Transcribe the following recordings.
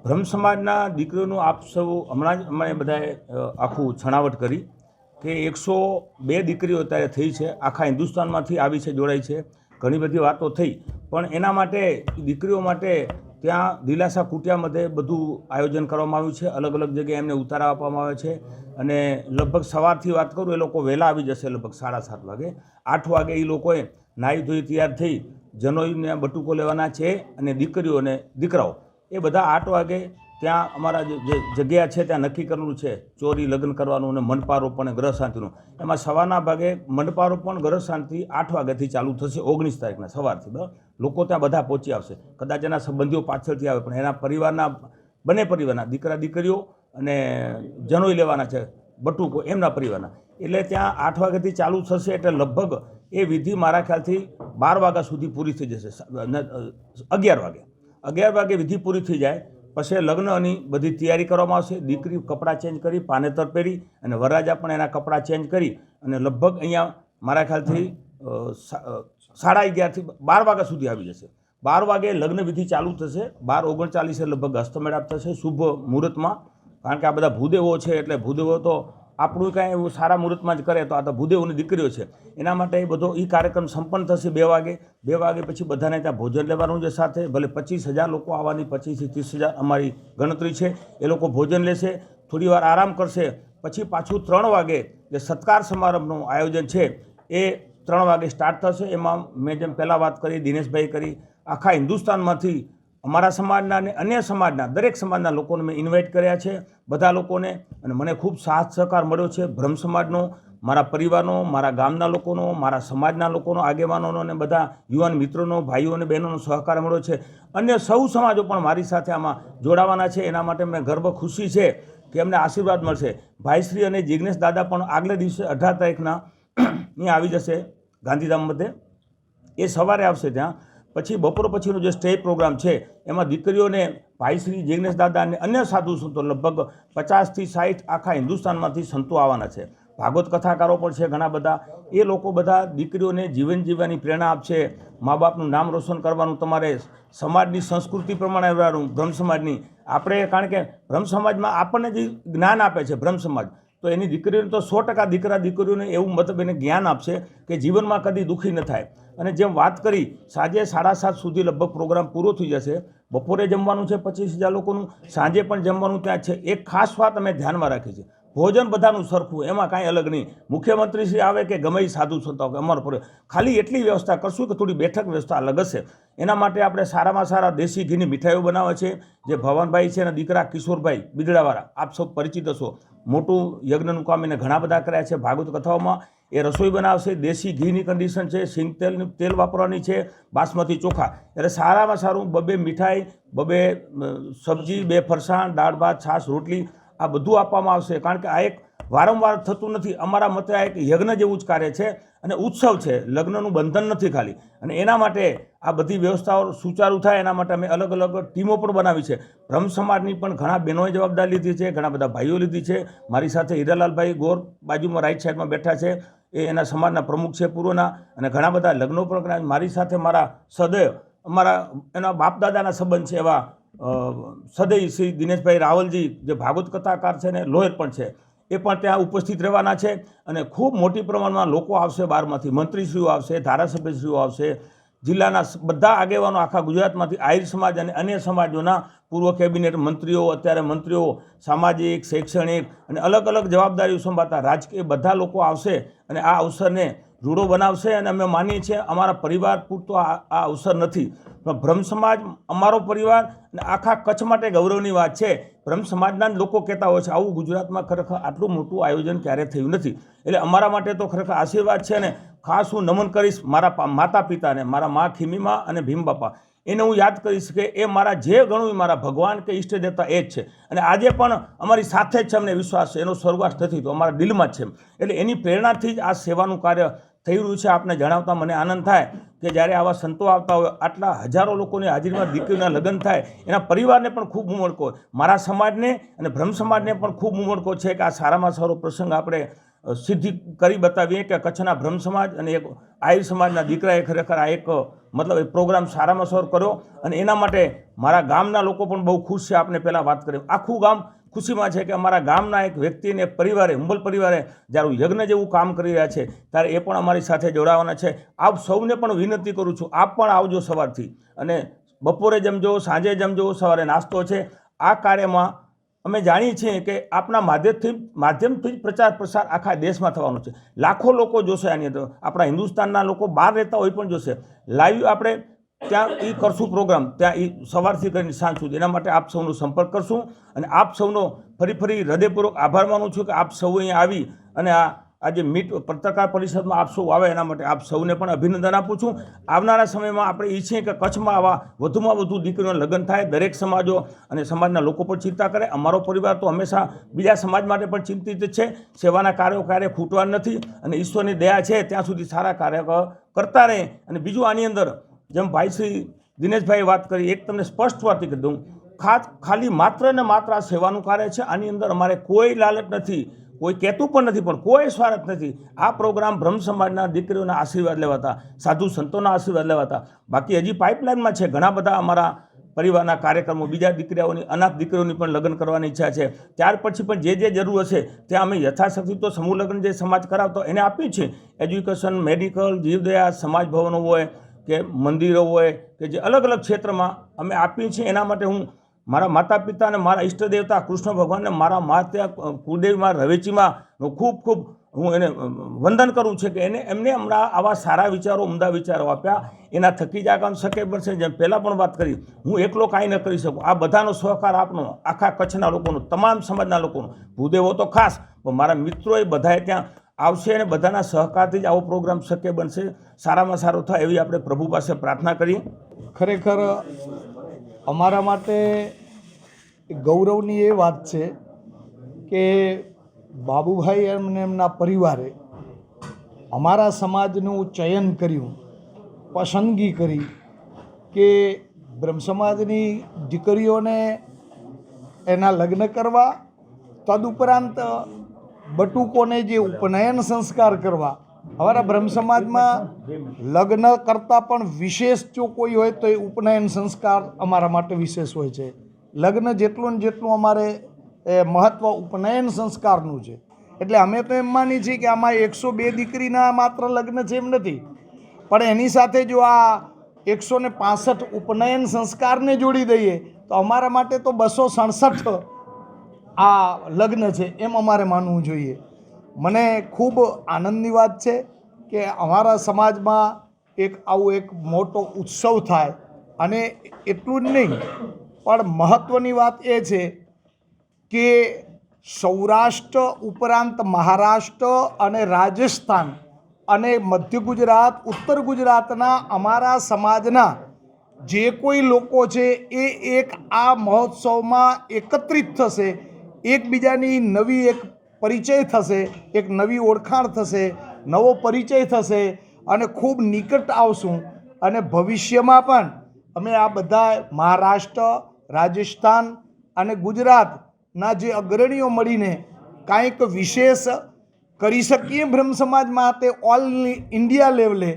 બ્રહ્મ સમાજના દીકરીઓનું આપ સૌ હમણાં જ અમે બધાએ આખું છણાવટ કરી કે 102 દીકરીઓ અત્યારે થઈ છે, આખા હિન્દુસ્તાનમાંથી આવી છે, જોડાઈ છે, ઘણી બધી વાતો થઈ, પણ એના માટે દીકરીઓ માટે ત્યાં દિલાસા કુટિયાमध्ये બધું આયોજન કરવામાં આવ્યું છે. અલગ અલગ જગ્યાએ એમને ઉતારા આપવામાં આવે છે અને લગભગ સવારથી વાત કરું એ લોકો વહેલા આવી જશે, લગભગ 7:30 વાગે. 8 વાગે એ લોકોએ નાહી ધોઈ તૈયાર થઈ જનોઈને બટુકો લેવાના છે અને દીકરીઓ અને દીકરાઓ એ બધા 8 વાગે ત્યાં અમારા જે જગ્યા છે ત્યાં નક્કી કરેલું છે ચોરી લગ્ન કરવાનું અને મંડપારોપણ અને ગ્રહ શાંતિનું. એમાં સવારના ભાગે મંડપારોપણ ગ્રહ શાંતિ 8 વાગ્યાથી ચાલુ થશે, 19 તારીખના સવારથી. બરાબર, લોકો ત્યાં બધા પહોંચી આવશે. કદાચ એના સંબંધીઓ પાછળથી આવે, પણ એના પરિવારના બંને પરિવારના દીકરા દીકરીઓ અને જનોઈ લેવાના છે બટુકો એમના પરિવારના, એટલે ત્યાં 8 વાગ્યાથી ચાલુ થશે. એટલે લગભગ એ વિધિ મારા ખ્યાલથી 12 વાગ્યા સુધી પૂરી થઈ જશે. 11 વાગે વિધિ પૂરી થઈ જાય પછી લગ્નની બધી તૈયારી કરવામાં આવશે. દીકરી કપડાં ચેન્જ કરી પાનેતર પહેરી અને વરરાજા પણ એના કપડાં ચેન્જ કરી અને લગભગ અહીંયા મારા ખ્યાલથી 11:30 થી 12 વાગ્યા સુધી આવી જશે. 12 વાગે લગ્ન વિધિ ચાલુ થશે. 12:39 લગભગ હસ્તમેળાપ થશે શુભ મુહૂર્તમાં, કારણ કે આ બધા ભૂદેવો છે એટલે ભૂદેવો તો આપણું કાંઈ એવું સારા મુહૂર્તમાં જ કરે, તો આ તો ભૂદેવોની દીકરીઓ છે. એના માટે એ બધો એ કાર્યક્રમ સંપન્ન થશે 2 વાગે. 2 વાગે પછી બધાને ત્યાં ભોજન લેવાનું છે સાથે. ભલે 25,000 લોકો આવવાની, 25,000 થી 30,000 અમારી ગણતરી છે. એ લોકો ભોજન લેશે, થોડી વાર આરામ કરશે, પછી પાછું 3 વાગે જે સત્કાર સમારંભનું આયોજન છે એ 3 વાગે સ્ટાર્ટ થશે. એમાં મેં જેમ પહેલાં વાત કરી, દિનેશભાઈ કરી, આખા હિન્દુસ્તાનમાંથી અમારા સમાજના અને અન્ય સમાજના દરેક સમાજના લોકોને મેં ઇન્વાઇટ કર્યા છે, બધા લોકોને. અને મને ખૂબ સાથ સહકાર મળ્યો છે બ્રહ્મ સમાજનો, મારા પરિવારનો, મારા ગામના લોકોનો, મારા સમાજના લોકોનો, આગેવાનોનો અને બધા યુવાન મિત્રોનો, ભાઈઓ અને બહેનોનો સહકાર મળ્યો છે. અન્ય સૌ સમાજો પણ મારી સાથે આમાં જોડાવાના છે. એના માટે મને ગર્વ ખુશી છે કે અમને આશીર્વાદ મળશે. ભાઈશ્રી અને જિજ્ઞેશ દાદા પણ આગલે દિવસે 18 તારીખના અહીંયા આવી જશે ગાંધીધામ મધ્યે. એ સવારે આવશે ત્યાં. પછી બપોર પછીનો જે સ્ટેજ પ્રોગ્રામ છે એમાં દીકરીઓને ભાઈશ્રી જિજ્ઞેશ દાદા અને અન્ય સાધુ સંતો લગભગ 50 થી 60 આખા હિન્દુસ્તાનમાંથી સંતો આવવાના છે. ભાગવત કથાકારો પણ છે ઘણા બધા. એ લોકો બધા દીકરીઓને જીવન જીવવાની પ્રેરણા આપશે. મા બાપનું નામ રોશન કરવાનું, તમારે સમાજની સંસ્કૃતિ પ્રમાણે રહેવાનું. બ્રહ્મ સમાજની આપણે, કારણ કે બ્રહ્મ સમાજમાં આપણને જે જ્ઞાન આપે છે બ્રહ્મ સમાજ, તો એની દીકરીઓને તો 100% દીકરા દીકરીઓને એવું મતલબ એને જ્ઞાન આપશે કે જીવનમાં કદી દુઃખી ન થાય. અને જેમ વાત કરી, સાંજે 7:30 સુધી લગભગ પ્રોગ્રામ પૂરો થઈ જશે. બપોરે જમવાનું છે 25,000 લોકોનું, સાંજે પણ જમવાનું ત્યાં છે. એક ખાસ વાત અમે ધ્યાનમાં રાખી છે, ભોજન બધાનું સરખું, એમાં કાંઈ અલગ નહીં. મુખ્યમંત્રી શ્રી આવે કે ગમે એ સાધુ સંતો આવે, અમારો પર ખાલી એટલી વ્યવસ્થા કરશું કે થોડી બેઠક વ્યવસ્થા અલગ હશે. એના માટે આપણે સારામાં સારા દેશી ઘીની મીઠાઈઓ બનાવે છે. જે ભવાનભાઈ છે અને દીકરા કિશોરભાઈ બિદડાવાળા, આપ સૌ પરિચિત હશો, મોટું યજ્ઞનું કામ એને ઘણા બધા કર્યા છે ભાગવત કથાઓમાં. એ રસોઈ બનાવશે. દેશી ઘીની કન્ડિશન છે, સિંગ તેલ વાપરવાની છે, બાસમતી ચોખા. એટલે સારામાં સારું 2 મીઠાઈ, 2 સબ્જી, 2 ફરસાણ, દાળ ભાત, છાશ, રોટલી, આ બધું આપવામાં આવશે. કારણ કે આ એક વારંવાર થતું નથી. અમારા મતે આ એક યજ્ઞ જેવું જ કાર્ય છે અને ઉત્સવ છે, લગ્નનું બંધન નથી ખાલી. અને એના માટે આ બધી વ્યવસ્થાઓ સુચારું થાય એના માટે અમે અલગ અલગ ટીમો પણ બનાવી છે. બ્રહ્મ સમાજની પણ ઘણા બહેનોએ જવાબદારી લીધી છે, ઘણા બધા ભાઈઓ લીધી છે. મારી સાથે હીરાલાલભાઈ ગોર બાજુમાં રાઈટ સાઈડમાં બેઠા છે, એ એના સમાજના પ્રમુખ છે પૂર્વના. અને ઘણા બધા લગ્નો પણ કર્યા. મારી સાથે મારા સદૈવ અમારા એના બાપ દાદાના સંબંધ છે એવા સદૈવ શ્રી દિનેશભાઈ રાવલજી, જે ભાગવત કથાકાર છે ને લોયર પણ છે, એ પણ ત્યાં ઉપસ્થિત રહેવાના છે. અને ખૂબ મોટી પ્રમાણમાં લોકો આવશે, બહારમાંથી મંત્રીશ્રીઓ આવશે, ધારાસભ્યશ્રીઓ આવશે, જિલ્લાના બધા આગેવાનો આખા ગુજરાતમાંથી, આહિર સમાજ અને અન્ય સમાજોના પૂર્વ કેબિનેટ મંત્રીઓ, અત્યારે મંત્રીઓ, સામાજિક, શૈક્ષણિક અને અલગ અલગ જવાબદારીઓ સંભાળતા રાજકીય બધા લોકો આવશે અને આ અવસરને રૂડો બનાવશે. અને અમે માનીએ છીએ અમારા પરિવાર પૂરતો આ અવસર નથી, પણ બ્રહ્મ સમાજ અમારો પરિવાર અને આખા કચ્છ માટે ગૌરવની વાત છે. બ્રહ્મ સમાજના જ લોકો કહેતા હોય છે આવું ગુજરાતમાં ખરેખર આટલું મોટું આયોજન ક્યારેય થયું નથી. એટલે અમારા માટે તો ખરેખર આશીર્વાદ છે. ને ખાસ હું નમન કરીશ મારા માતા પિતાને, મારા મા ખીમીમા અને ભીમબાપા. એને હું યાદ કરીશ કે એ મારા જે ગણું મારા ભગવાન કે ઈષ્ટ દેવતા એ જ છે. અને આજે પણ અમારી સાથે જ છે, અમને વિશ્વાસ છે, એનો સ્વર્ગવાસ નથી તો અમારા દિલમાં જ છે. એટલે એની પ્રેરણાથી જ આ સેવાનું કાર્ય થઈ રહ્યું છે આપને જણાવતા મને આનંદ થાય કે જ્યારે આવા સંતો આવતા હોય, આટલા હજારો લોકોની હાજરીમાં દીકરીના લગ્ન થાય, એના પરિવારને પણ ખૂબ ઉમળકો, મારા સમાજને અને બ્રહ્મ સમાજને પણ ખૂબ ઉમળકો છે કે આ સારામાં સારો પ્રસંગ આપણે સિદ્ધિ કરી બતાવીએ કે કચ્છના બ્રહ્મ સમાજ અને એક આહિર સમાજના દીકરાએ ખરેખર આ એક મતલબ એ પ્રોગ્રામ સારામાં સારો કર્યો. અને એના માટે મારા ગામના લોકો પણ બહુ ખુશ છે. આપને પહેલાં વાત કરી, આખું ગામ ખુશીમાં છે કે અમારા ગામના એક વ્યક્તિને પરિવારે, હુંબલ પરિવારે જ્યારે યજ્ઞ જેવું કામ કરી રહ્યા છે ત્યારે એ પણ અમારી સાથે જોડાવાના છે. આપ સૌને પણ વિનંતી કરું છું, આપ પણ આવજો સવારથી, અને બપોરે જમજો, સાંજે જમજો, સવારે નાસ્તો છે. આ કાર્યમાં અમે જાણીએ છીએ કે આપના માધ્યમથી જ પ્રચાર પ્રસાર આખા દેશમાં થવાનો છે. લાખો લોકો જોશે આની અંદર, આપણા હિન્દુસ્તાનના લોકો બહાર રહેતા હોય પણ જોશે. લાઈવ આપણે ત્યાં એ કરશું પ્રોગ્રામ, ત્યાં એ સવારથી કરીને સાંજ સુધી. એના માટે આપ સૌનો સંપર્ક કરશું અને આપ સૌનો ફરી હૃદયપૂર્વક આભાર માનું છું કે આપ સૌ અહીંયા આવી અને આજે પત્રકાર પરિષદમાં આપ સૌ આવે, એના માટે આપ સૌને પણ અભિનંદન આપું છું. આવનારા સમયમાં આપણે ઈચ્છીએ કે કચ્છમાં આવા વધુમાં વધુ દીકરીઓના લગ્ન થાય, દરેક સમાજો અને સમાજના લોકો પણ ચિંતા કરે. અમારો પરિવાર તો હંમેશા બીજા સમાજ માટે પણ ચિંતિત છે. સેવાના કાર્યો ક્યારે ખૂટવા નથી અને ઈશ્વરની દયા છે ત્યાં સુધી સારા કાર્ય કરતા રહે. અને બીજું આની અંદર જેમ ભાઈ શ્રી દિનેશભાઈએ વાત કરી, એક તમને સ્પષ્ટ વાત કરી દઉં, ખાલી માત્ર ને માત્ર આ સેવાનું કાર્ય છે. આની અંદર અમારે કોઈ લાલચ નથી, કોઈ કહેતું પણ નથી, પણ કોઈ સ્વાર્થ નથી. આ પ્રોગ્રામ બ્રહ્મ સમાજના દીકરીઓના આશીર્વાદ લેવાતા, સાધુ સંતોના આશીર્વાદ લેવાતા. બાકી હજી પાઇપલાઇનમાં છે ઘણા બધા અમારા પરિવારના કાર્યક્રમો, બીજા દીકરીઓની, અનાથ દીકરીઓની પણ લગ્ન કરવાની ઈચ્છા છે. ત્યાર પછી પણ જે જરૂર હશે ત્યાં અમે યથાશક્તિ તો સમૂહ લગ્ન જે સમાજ કરાવતો એને આપ્યું છે. એજ્યુકેશન, મેડિકલ, જીવદયા, સમાજ ભવનો હોય કે મંદિરો હોય કે જે અલગ અલગ ક્ષેત્રમાં અમે આપીએ છીએ. એના માટે હું મારા માતા પિતા અને મારા ઈષ્ટ દેવતા કૃષ્ણ ભગવાનને, મારા માતા કુળદેવીમાં રવેચીમાં ખૂબ હું એને વંદન કરું છું કે એમને હમણાં આવા સારા વિચારો, ઉમદા વિચારો આપ્યા. એના થકી જ આગળ શક્ય બનશે. જેમ પહેલાં પણ વાત કરી, હું એકલો કાંઈ ન કરી શકું. આ બધાનો સહકાર આપનો, આખા કચ્છના લોકોનો, તમામ સમાજના લોકોનો, ભૂદેવો તો ખાસ, પણ મારા મિત્રોએ બધાએ ત્યાં આવશે અને બધાના સહકારથી જ આવો પ્રોગ્રામ શક્ય બનશે. સારામાં સારો થાય એવી આપણે પ્રભુ પાસે પ્રાર્થના કરીએ. ખરેખર અમારા માટે ગૌરવની એ વાત છે કે બાબુભાઈ અને એમના પરિવારે અમારા સમાજનું ચયન કર્યું, પસંદગી કરી કે બ્રહ્મ સમાજની દીકરીઓને એના લગ્ન કરવા, તદુપરાંત બટુકોને જે ઉપનયન સંસ્કાર કરવા. અમારા બ્રહ્મ સમાજમાં લગ્ન કરતાં પણ વિશેષ જો કોઈ હોય તો એ ઉપનયન સંસ્કાર અમારા માટે વિશેષ હોય છે. લગ્ન જેટલું ને જેટલું અમારે મહત્ત્વ ઉપનયન સંસ્કારનું છે. એટલે અમે તો એમ માની છીએ કે આમાં 102 દીકરીના માત્ર લગ્ન છે એમ નથી, પણ એની સાથે જો આ 165 ઉપનયન સંસ્કારને જોડી દઈએ તો અમારા માટે તો 267 આ લગ્ન છે એમ અમારે માનવું જોઈએ. મને ખૂબ આનંદની વાત છે કે અમારા સમાજમાં આવું એક મોટો ઉત્સવ થાય. અને એટલું જ નહીં, પણ મહત્ત્વની વાત એ છે કે સૌરાષ્ટ્ર ઉપરાંત મહારાષ્ટ્ર અને રાજસ્થાન અને મધ્ય ગુજરાત, ઉત્તર ગુજરાતના અમારા સમાજના જે કોઈ લોકો છે એ એક આ મહોત્સવમાં એકત્રિત થશે. એકબીજાની નવી એક પરિચય થશે, એક નવી ઓળખાણ થશે, નવો પરિચય થશે અને ખૂબ નિકટ આવશું. અને ભવિષ્યમાં પણ અમે આ બધા મહારાષ્ટ્ર, રાજસ્થાન અને ગુજરાતના જે અગ્રણીઓ મળીને કાંઈક વિશેષ કરી શકીએ બ્રહ્મ સમાજ માટે ઓલ ઇન્ડિયા લેવલે,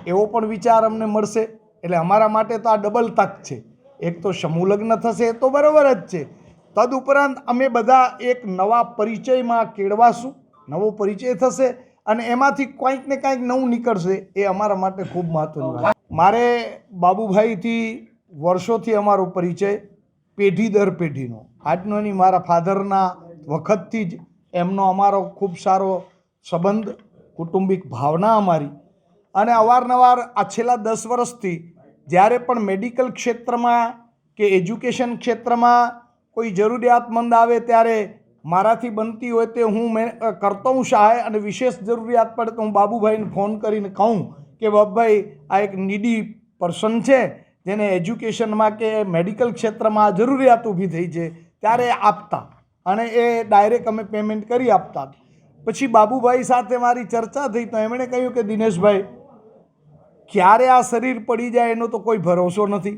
એવો પણ વિચાર અમને મળશે. એટલે અમારા માટે તો આ ડબલ તક છે. એક તો સમૂહ લગ્ન થશે એ તો બરાબર જ છે, તદુપરાંત અમે બધા એક નવા પરિચયમાં કેળવાશું, નવો પરિચય થશે અને એમાંથી કંઈક ને કંઈક નવું નીકળશે. એ અમારા માટે ખૂબ મહત્ત્વની વાત. મારે બાબુભાઈથી વર્ષોથી અમારો પરિચય, પેઢી દર પેઢીનો. આજનો નહીં, મારા ફાધરના વખતથી જ એમનો અમારો ખૂબ સારો સંબંધ, કુટુંબિક ભાવના અમારી. અને અવારનવાર આ છેલ્લા 10 વર્ષથી જ્યારે પણ મેડિકલ ક્ષેત્રમાં કે એજ્યુકેશન ક્ષેત્રમાં કોઈ જરૂરિયાતમંદ આવે ત્યારે મારાથી બનતી હોય તે હું કરતો હું સહાય. અને વિશેષ જરૂરિયાત પડે તો હું બાબુભાઈને ફોન કરીને કહું કે બાબુભાઈ આ એક નીડી પર્સન છે જેને એજ્યુકેશનમાં કે મેડિકલ ક્ષેત્રમાં જરૂરિયાત ઊભી થઈ છે, ત્યારે આપતા અને એ ડાયરેક્ટ અમે પેમેન્ટ કરી આપતા. પછી બાબુભાઈ સાથે મારી ચર્ચા થઈ તો એમણે કહ્યું કે દિનેશભાઈ, ક્યારે આ શરીર પડી જાય એનો તો કોઈ ભરોસો નથી.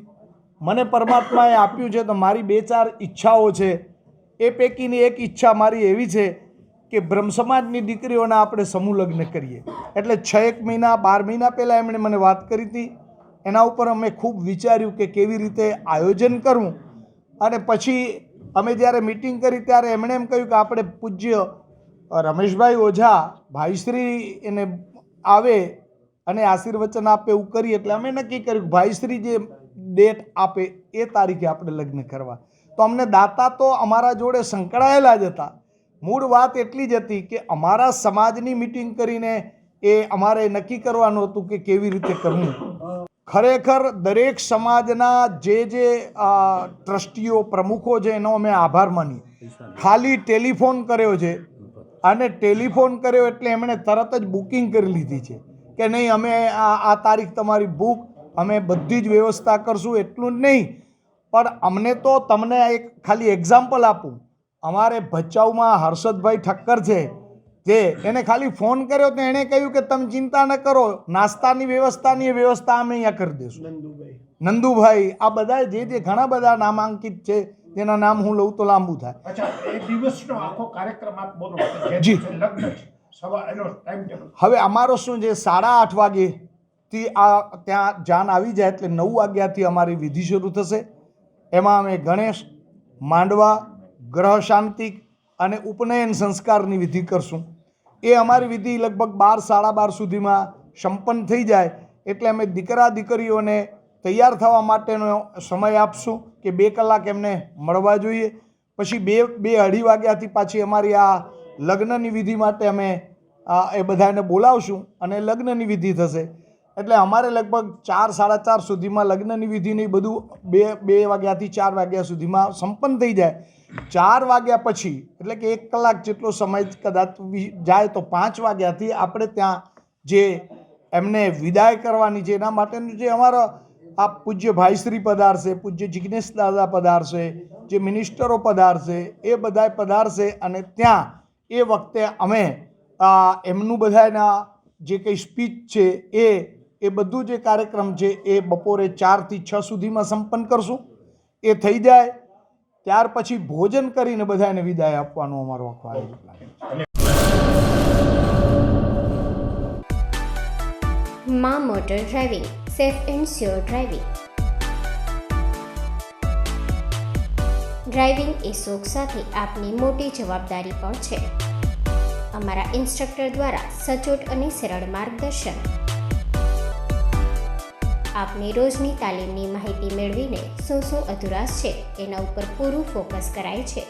મને પરમાત્માએ આપ્યું છે તો મારી 2-4 ઈચ્છાઓ છે. એ પૈકીની એક ઈચ્છા મારી એવી છે કે બ્રહ્મ સમાજની દીકરીઓના આપણે સમૂહ લગ્ન કરીએ. એટલે 6 મહિના 12 મહિના પહેલાં એમણે મને વાત કરી હતી. એના ઉપર અમે ખૂબ વિચાર્યું કે કેવી રીતે આયોજન કરવું. અને પછી અમે જ્યારે મિટિંગ કરી ત્યારે એમણે એમ કહ્યું કે આપણે પૂજ્ય રમેશભાઈ ઓઝા ભાઈશ્રી એને આવે અને આશીર્વચન આપે એવું કરીએ. એટલે અમે નક્કી કર્યું કે ભાઈશ્રી જે ડેટ આપે એ તારીખે આપણે લગ્ન કરવા. તો અમને દાતા તો અમારા જોડે સંકળાયેલા જ હતા. મૂળ વાત એટલી જ હતી કે અમારા સમાજની મિટિંગ કરીને એ અમારે નક્કી કરવાનું હતું કે કેવી રીતે કરવું. ખરેખર દરેક સમાજના જે ટ્રસ્ટીઓ પ્રમુખો છે એનો અમે આભાર માનીએ. ખાલી ટેલિફોન કર્યો છે અને ટેલિફોન કર્યો એટલે એમણે તરત જ બુકિંગ કરી લીધી છે કે નહીં અમે આ તારીખ તમારી બુક, અમે બધી જ વ્યવસ્થા કરશું. એટલું જ નહીં પણ અમને તો તમને એક ખાલી એક્ઝામ્પલ આપું. અમારે ભચાઉમાં હર્ષદભાઈ ઠક્કર છે જે એને ખાલી ફોન કર્યો તો એણે કહ્યું કે તમે ચિંતા ન કરો, નાસ્તાની વ્યવસ્થાની વ્યવસ્થા અમે અહીંયા કરી દઈશું. નંદુભાઈ આ બધા જે ઘણા બધા નામાંકિત છે જેના નામ હું લઉં તો લાંબુ થાય. અચ્છા, એ દિવસનો આખો કાર્યક્રમ આપ બોલો. જી. લગ્ન છે, સવા એનો ટાઈમ ટેબલ. હવે અમારો શું છે 8:30 વાગ્યેથી આ ત્યાં જાન આવી જાય એટલે 9 વાગ્યાથી અમારી વિધિ શરૂ થશે. એમાં અમે ગણેશ, માંડવા, ગ્રહ શાંતિ અને ઉપનયન સંસ્કારની વિધિ કરશું. એ અમારી વિધિ લગભગ 12-12:30 સુધીમાં સંપન્ન થઈ જાય એટલે અમે દીકરા દીકરીઓને તૈયાર થવા માટેનો સમય આપશું કે 2 કલાક એમને મળવા જોઈએ. પછી 2-2:30 વાગ્યાથી પાછી અમારી આ લગ્નની વિધિ માટે અમે એ બધાને બોલાવશું અને લગ્નની વિધિ થશે. એટલે અમારે લગભગ 4-4:30 સુધીમાં લગ્નની વિધિની બધું 2 વાગ્યાથી 4 વાગ્યા સુધીમાં સંપન્ન થઈ જાય. 4 વાગ્યા પછી એટલે કે 1 કલાક જેટલો સમય કદાચ જાય તો 5 વાગ્યાથી આપણે ત્યાં જે એમને વિદાય કરવાની છે એના માટેનું જે અમારો આ પૂજ્ય ભાઈશ્રી પધારશે, પૂજ્ય જિજ્ઞેશ દાદા પધારશે, જે મિનિસ્ટરો પધારશે, એ બધાય પધારશે. અને ત્યાં એ વખતે અમે એમનું બધાના જે કંઈ સ્પીચ છે એ બધું જે કાર્યક્રમ છે એ બપોરે 4 થી 6 સુધીમાં સંપન્ન કરશું. એ થઈ જાય ત્યાર પછી ભોજન કરીને બધાને વિદાય આપવાનો અમારો આખો આયોજન. માં motor driving, safe and sure driving. Driving એ શોખ સાથે આપની મોટી જવાબદારી પણ છે. અમારા ઇન્સ્ટ્રક્ટર દ્વારા સચોટ અને સરળ માર્ગદર્શન. આપની રોજની તાલીમની માહિતી મેળવીને શું અધુરાશ છે એના ઉપર પૂરું ફોકસ કરાય છે.